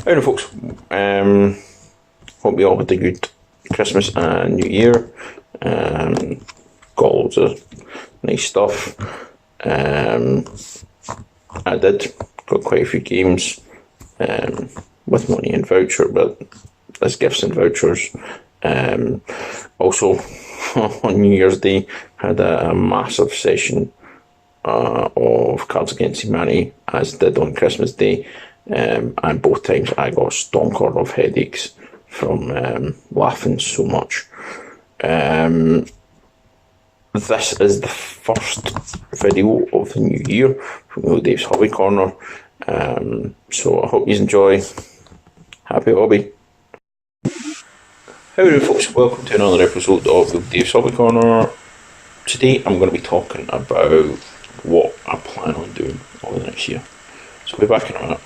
Howdy folks, hope you all had a good Christmas and New Year. Got loads of nice stuff. I did, got quite a few games with money and voucher, but as gifts and vouchers. Also, on New Year's Day, had a massive session of Cards Against Humanity, as did on Christmas Day. And both times I got stonker of headaches from laughing so much. This is the first video of the new year from Will Dave's Hobby Corner. So I hope you enjoy. Happy hobby. Howdy folks, welcome to another episode of Will Dave's Hobby Corner. Today I'm going to be talking about what I plan on doing over the next year. So I'll be back in a minute.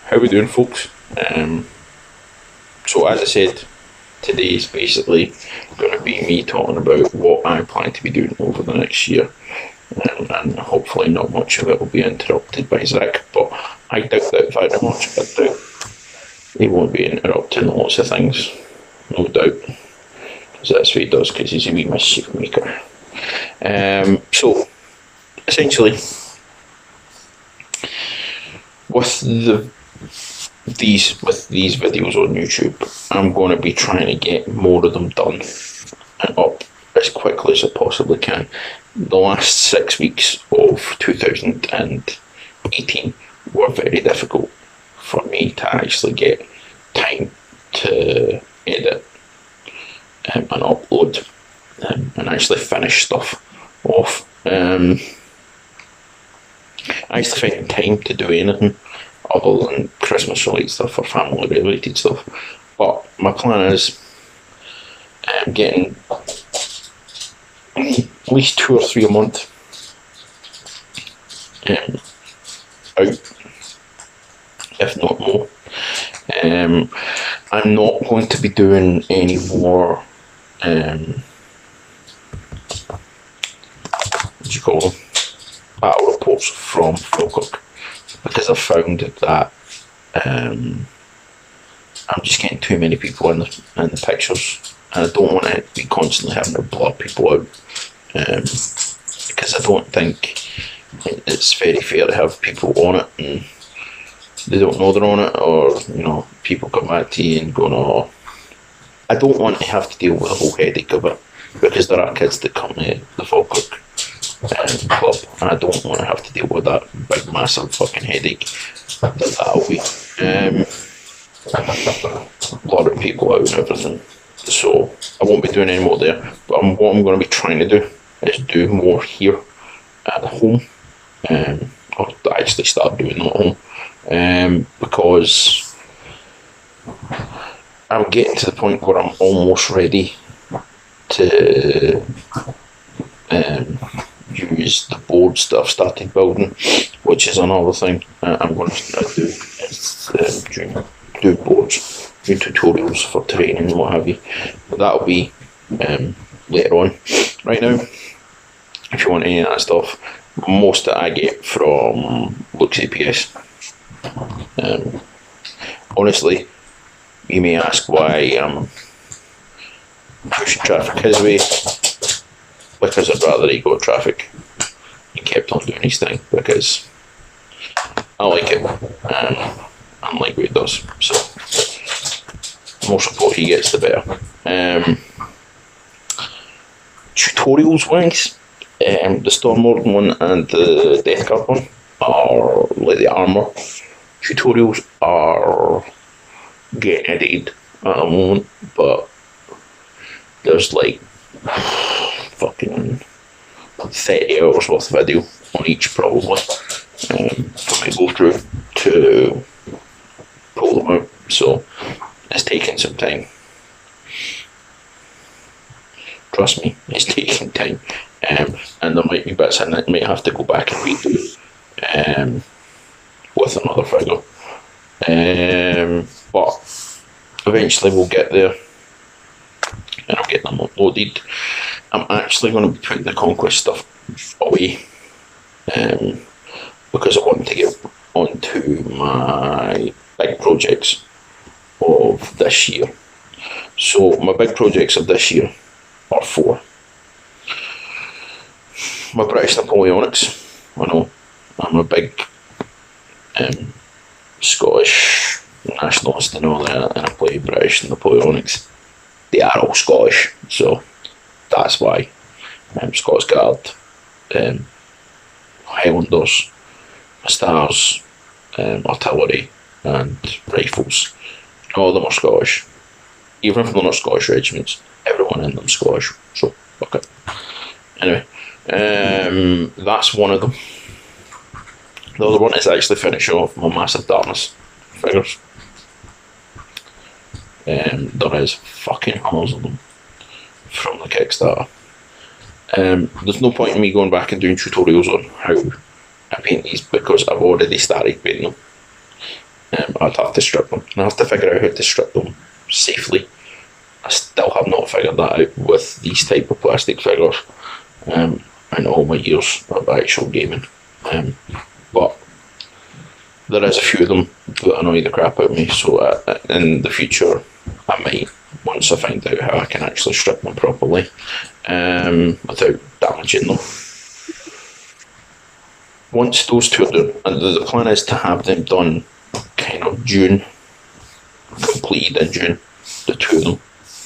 How we doing folks? So as I said, today is basically going to be me talking about what I plan to be doing over the next year, and hopefully not much of it will be interrupted by Zach, but I doubt that very much. I doubt he won't be interrupting lots of things, no doubt, because that's what he does, because he's a wee mischief maker. So essentially, with these videos on YouTube, I'm going to be trying to get more of them done and up as quickly as I possibly can. The last 6 weeks of 2018 were very difficult for me to actually get time to edit and upload and actually finish stuff off. I actually find time to do anything other than Christmas related stuff or family related stuff. But my plan is getting at least 2 or 3 a month out, if not more. I'm not going to be doing any more what do you call them, battle reports from Falkirk, because I've found that I'm just getting too many people in the pictures, and I don't want to be constantly having to blur people out, because I don't think it's very fair to have people on it and they don't know they're on it, or people come back to you and go, "No." I don't want to have to deal with the whole headache of it, because there are kids that come to the Falkirk club, and I don't want to have to deal with that big massive fucking headache that'll be blurring people out and everything. So I won't be doing any more there, but what I'm going to be trying to do is do more here at home, or actually start doing them at home, because I'm getting to the point where I'm almost ready to use the boards that I've started building, which is another thing I'm going to do, is do boards, do tutorials for training and what have you. But that'll be later on. Right now, if you want any of that stuff, most that I get from Lux APS. Honestly, you may ask why I'm pushing traffic his way, because I'd rather he got traffic and kept on doing his thing, because I like it and I like what he does. So the more support he gets, the better. Tutorials wise, the Stormlord one and the Deathguard one are like the armour. Tutorials are getting edited at the moment, but there's like fucking 30 hours worth of video on each, probably, for me to go through to pull them out. So it's taking some time. Trust me, it's taking time, and there might be bits in it I might have to go back and redo with another figure. But eventually we'll get there, and I'll get them uploaded. I'm actually going to be putting the Conquest stuff away, because I want to get onto my big projects of this year. So my big projects of this year are 4. My British Napoleonics. I know I'm a big Scottish nationalist and all that, and I play British Napoleonics. They are all Scottish, so that's why. Scots Guard, Highlanders, Stars, Artillery, and Rifles. All of them are Scottish. Even if they're not Scottish regiments, everyone in them is Scottish, so fuck it. Anyway, that's one of them. The other one is actually finishing off my Massive Darkness figures. There is fucking hundreds of them from the Kickstarter. There's no point in me going back and doing tutorials on how I paint these, because I've already started painting them. I'd have to strip them, and I have to figure out how to strip them safely. I still have not figured that out with these type of plastic figures in all my years of actual gaming. But there is a few of them that annoy the crap out of me, so in the future I might, once I find out how I can actually strip them properly without damaging them. Once those two are done, and the plan is to have them done kind of June, completed in June, the 2 of them.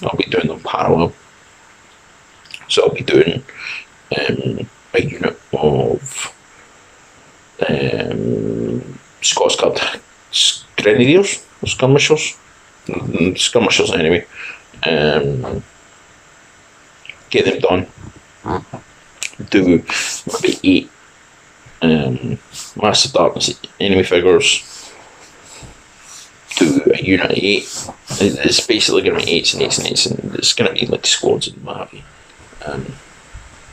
I'll be doing them parallel. So I'll be doing a unit of Scots Guard Grenadiers, Skirmishers. Skirmishers anyway. Get them done. Do maybe 8 Massive Darkness enemy figures. Do a unit of 8. It's basically going to be 8s and 8s and 8s, and it's going to be like squads and what have you.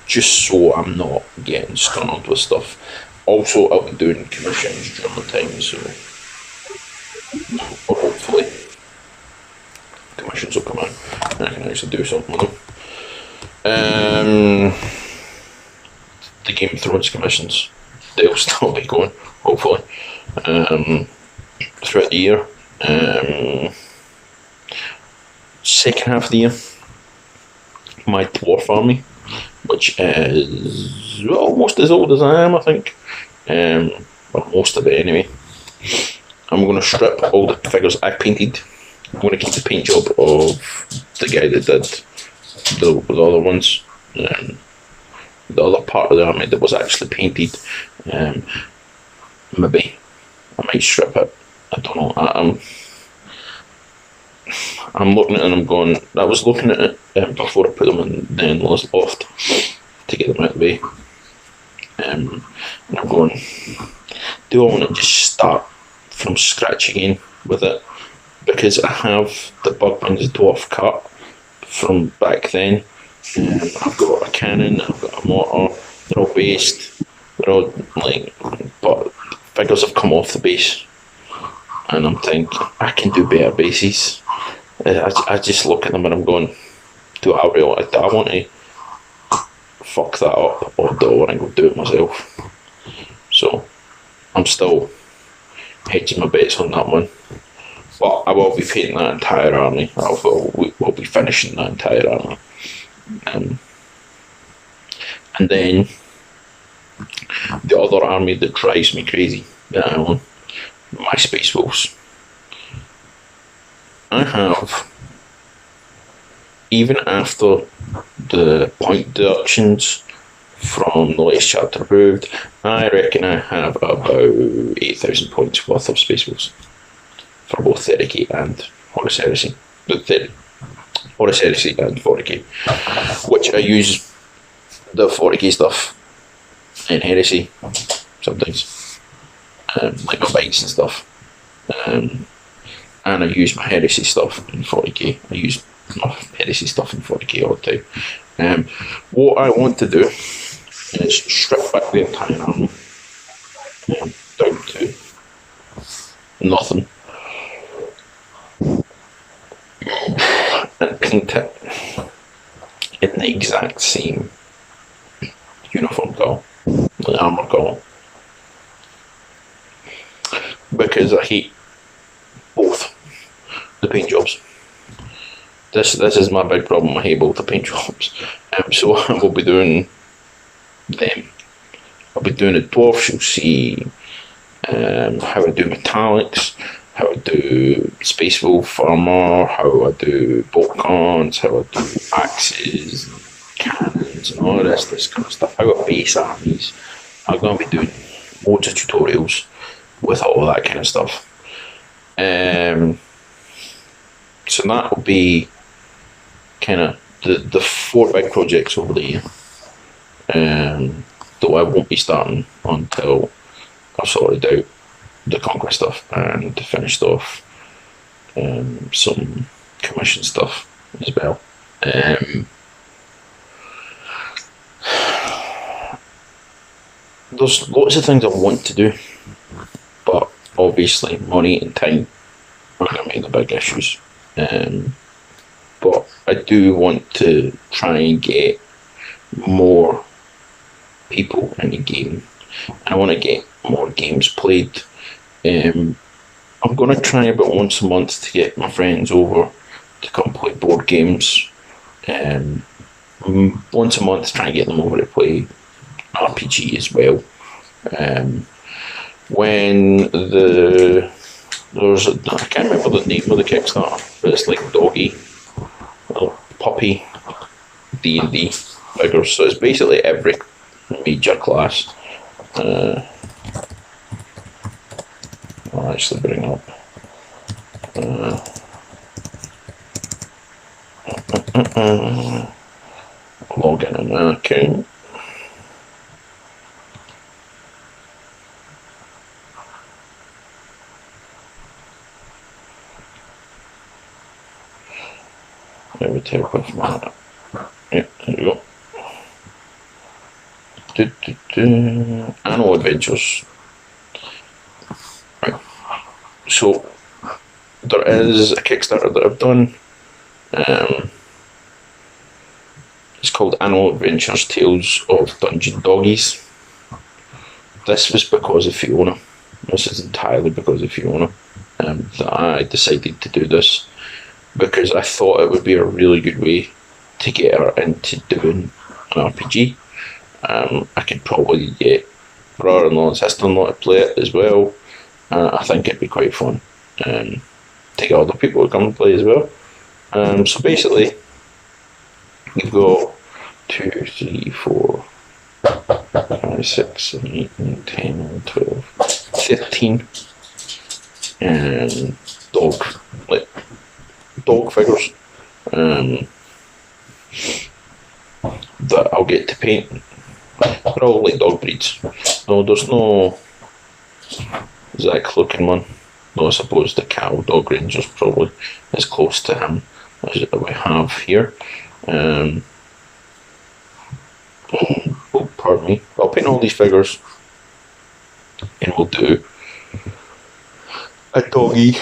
Just so I'm not getting stunted with stuff. Also, I'll be doing commissions during the time, so hopefully commissions will come out and I can actually do something with them. The Game of Thrones commissions, they'll still be going, hopefully, throughout the year. Second half of the year, my Dwarf Army, which is almost as old as I am, I think, or most of it anyway. I'm going to strip all the figures I painted. I'm going to keep the paint job of the guy that did the other ones. The other part of the army that was actually painted, maybe I might strip it. I don't know. I'm looking at it and I'm going. I was looking at it before I put them in the endless loft to get them out of the way. And I'm going, do I want to just start from scratch again with it? Because I have the Bugman's Dwarf cut from back then. I've got a cannon, I've got a mortar, they're all based, they're all like, but figures have come off the base. And I'm thinking, I can do better bases. I just look at them and I'm going, do I want to fuck that up, or do I want to go do it myself? So I'm still hedging my bets on that one. But I will be painting that entire army. We'll be finishing that entire army. And then the other army that drives me crazy, my Space Wolves. I have, even after the point deductions from the latest chapter approved, I reckon I have about 8,000 points worth of Space Wolves for both 30k and Horus Heresy. Horus Heresy and 40k, which I use the 40k stuff in Heresy sometimes, like my bikes and stuff, and I use my Heresy stuff in 40k. I use my Heresy stuff in 40k all the time. What I want to do is strip back the entire army down to nothing, paint it in the exact same uniform colour, the armour colour, because I hate both the paint jobs. This is my big problem. I hate both the paint jobs. So I will be doing them. I'll be doing a dwarf. You'll see how I do metallics, how I do Space Wolf armour, how I do bolt guns, how I do axes, and cannons, and all this kind of stuff. How I base armies. I'm going to be doing loads of tutorials with all that kind of stuff. So that will be kind of the 4 big projects over the year. Though I won't be starting until I've sorted out the Conquest stuff and finished off some commission stuff as well. There's lots of things I want to do, but obviously money and time are going to be the big issues. But I do want to try and get more people in the game. I want to get more games played. I'm going to try about once a month to get my friends over to come play board games. Once a month, try and get them over to play RPG as well. When I can't remember the name of the Kickstarter, but it's like doggy, little puppy D&D figures. So it's basically every major class. I'll actually bring up. Log in an account. Let me take off my. Yeah, there we go. Annual Adventures. Right. So there is a Kickstarter that I've done. It's called Annual Adventures Tales of Dungeon Doggies. This was because of Fiona. This is entirely because of Fiona that I decided to do this, because I thought it would be a really good way to get her into doing an RPG. I could probably get brother-in-law and sister-in-law to play it as well. I think it'd be quite fun. To get other people to come and play as well. So basically, you've got 2, 3, 4, 5, 6, 7, 8, 9, 10, 11, 12, 13 dog figures that I'll get to paint. They're all like dog breeds. No, there's no Zach looking one. No, I suppose the cow dog ranger's probably as close to him as we have here. Oh, pardon me. I'll paint all these figures and we'll do a doggy,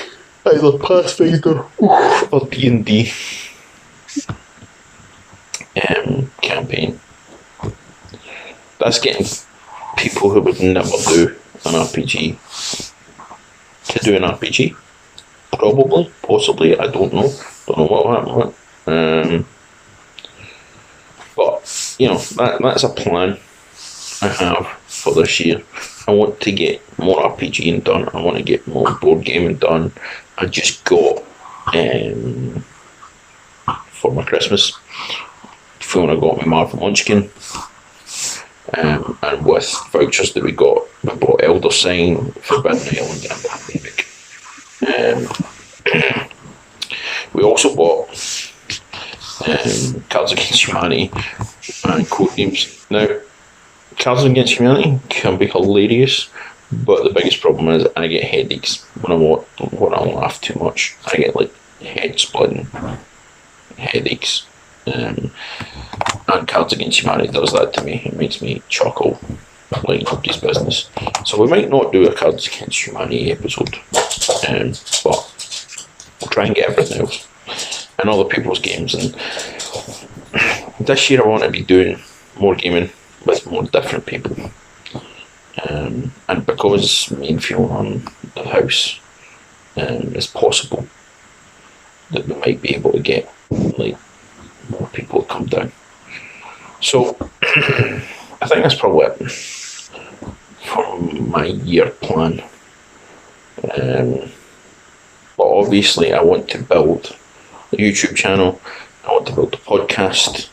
either Pathfinder or D&D campaign. That's getting people who would never do an RPG to do an RPG. Probably, possibly, I don't know. Don't know what will happen with it. But, you know, that's a plan I have for this year. I want to get more RPGing done. I want to get more board gaming done. I just got, for my Christmas, Fiona got me Marvel Munchkin. And with vouchers that we bought Elder Sign, Forbidden Island, and Pandemic. We also bought Cards Against Humanity and Codenames. Now, Cards Against Humanity can be hilarious, but the biggest problem is I get headaches when I laugh too much. I get like head splitting headaches. And Cards Against Humanity does that to me. It makes me chuckle like nobody's business. So we might not do a Cards Against Humanity episode, but we'll try and get everything else. in other people's games. And this year I want to be doing more gaming with more different people. And because me and Fiona run the house, it's possible that we might be able to get like more people to come down. So I think that's probably it for my year plan. But obviously I want to build a YouTube channel, I want to build a podcast,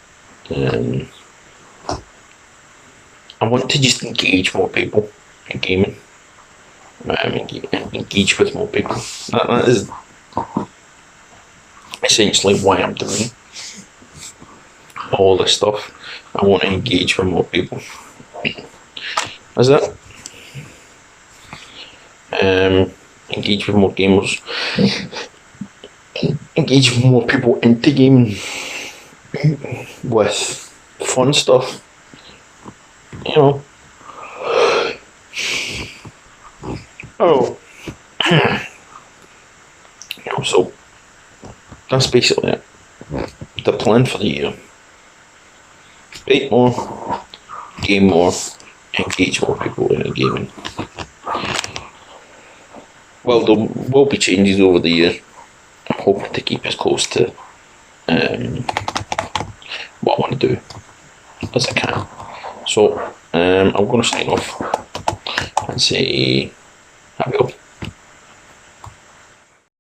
I want to just engage more people in gaming, engage with more people. That is essentially why I'm doing all this stuff. I want to engage with more people. Is that? Engage with more gamers. Engage with more people into gaming with fun stuff. You know. Oh. You know, so that's basically it. The plan for the year. Bake more, game more, engage more people in the gaming. Well, there will be changes over the year. I'm hoping to keep as close to what I want to do as I can. So I'm going to sign off and say happy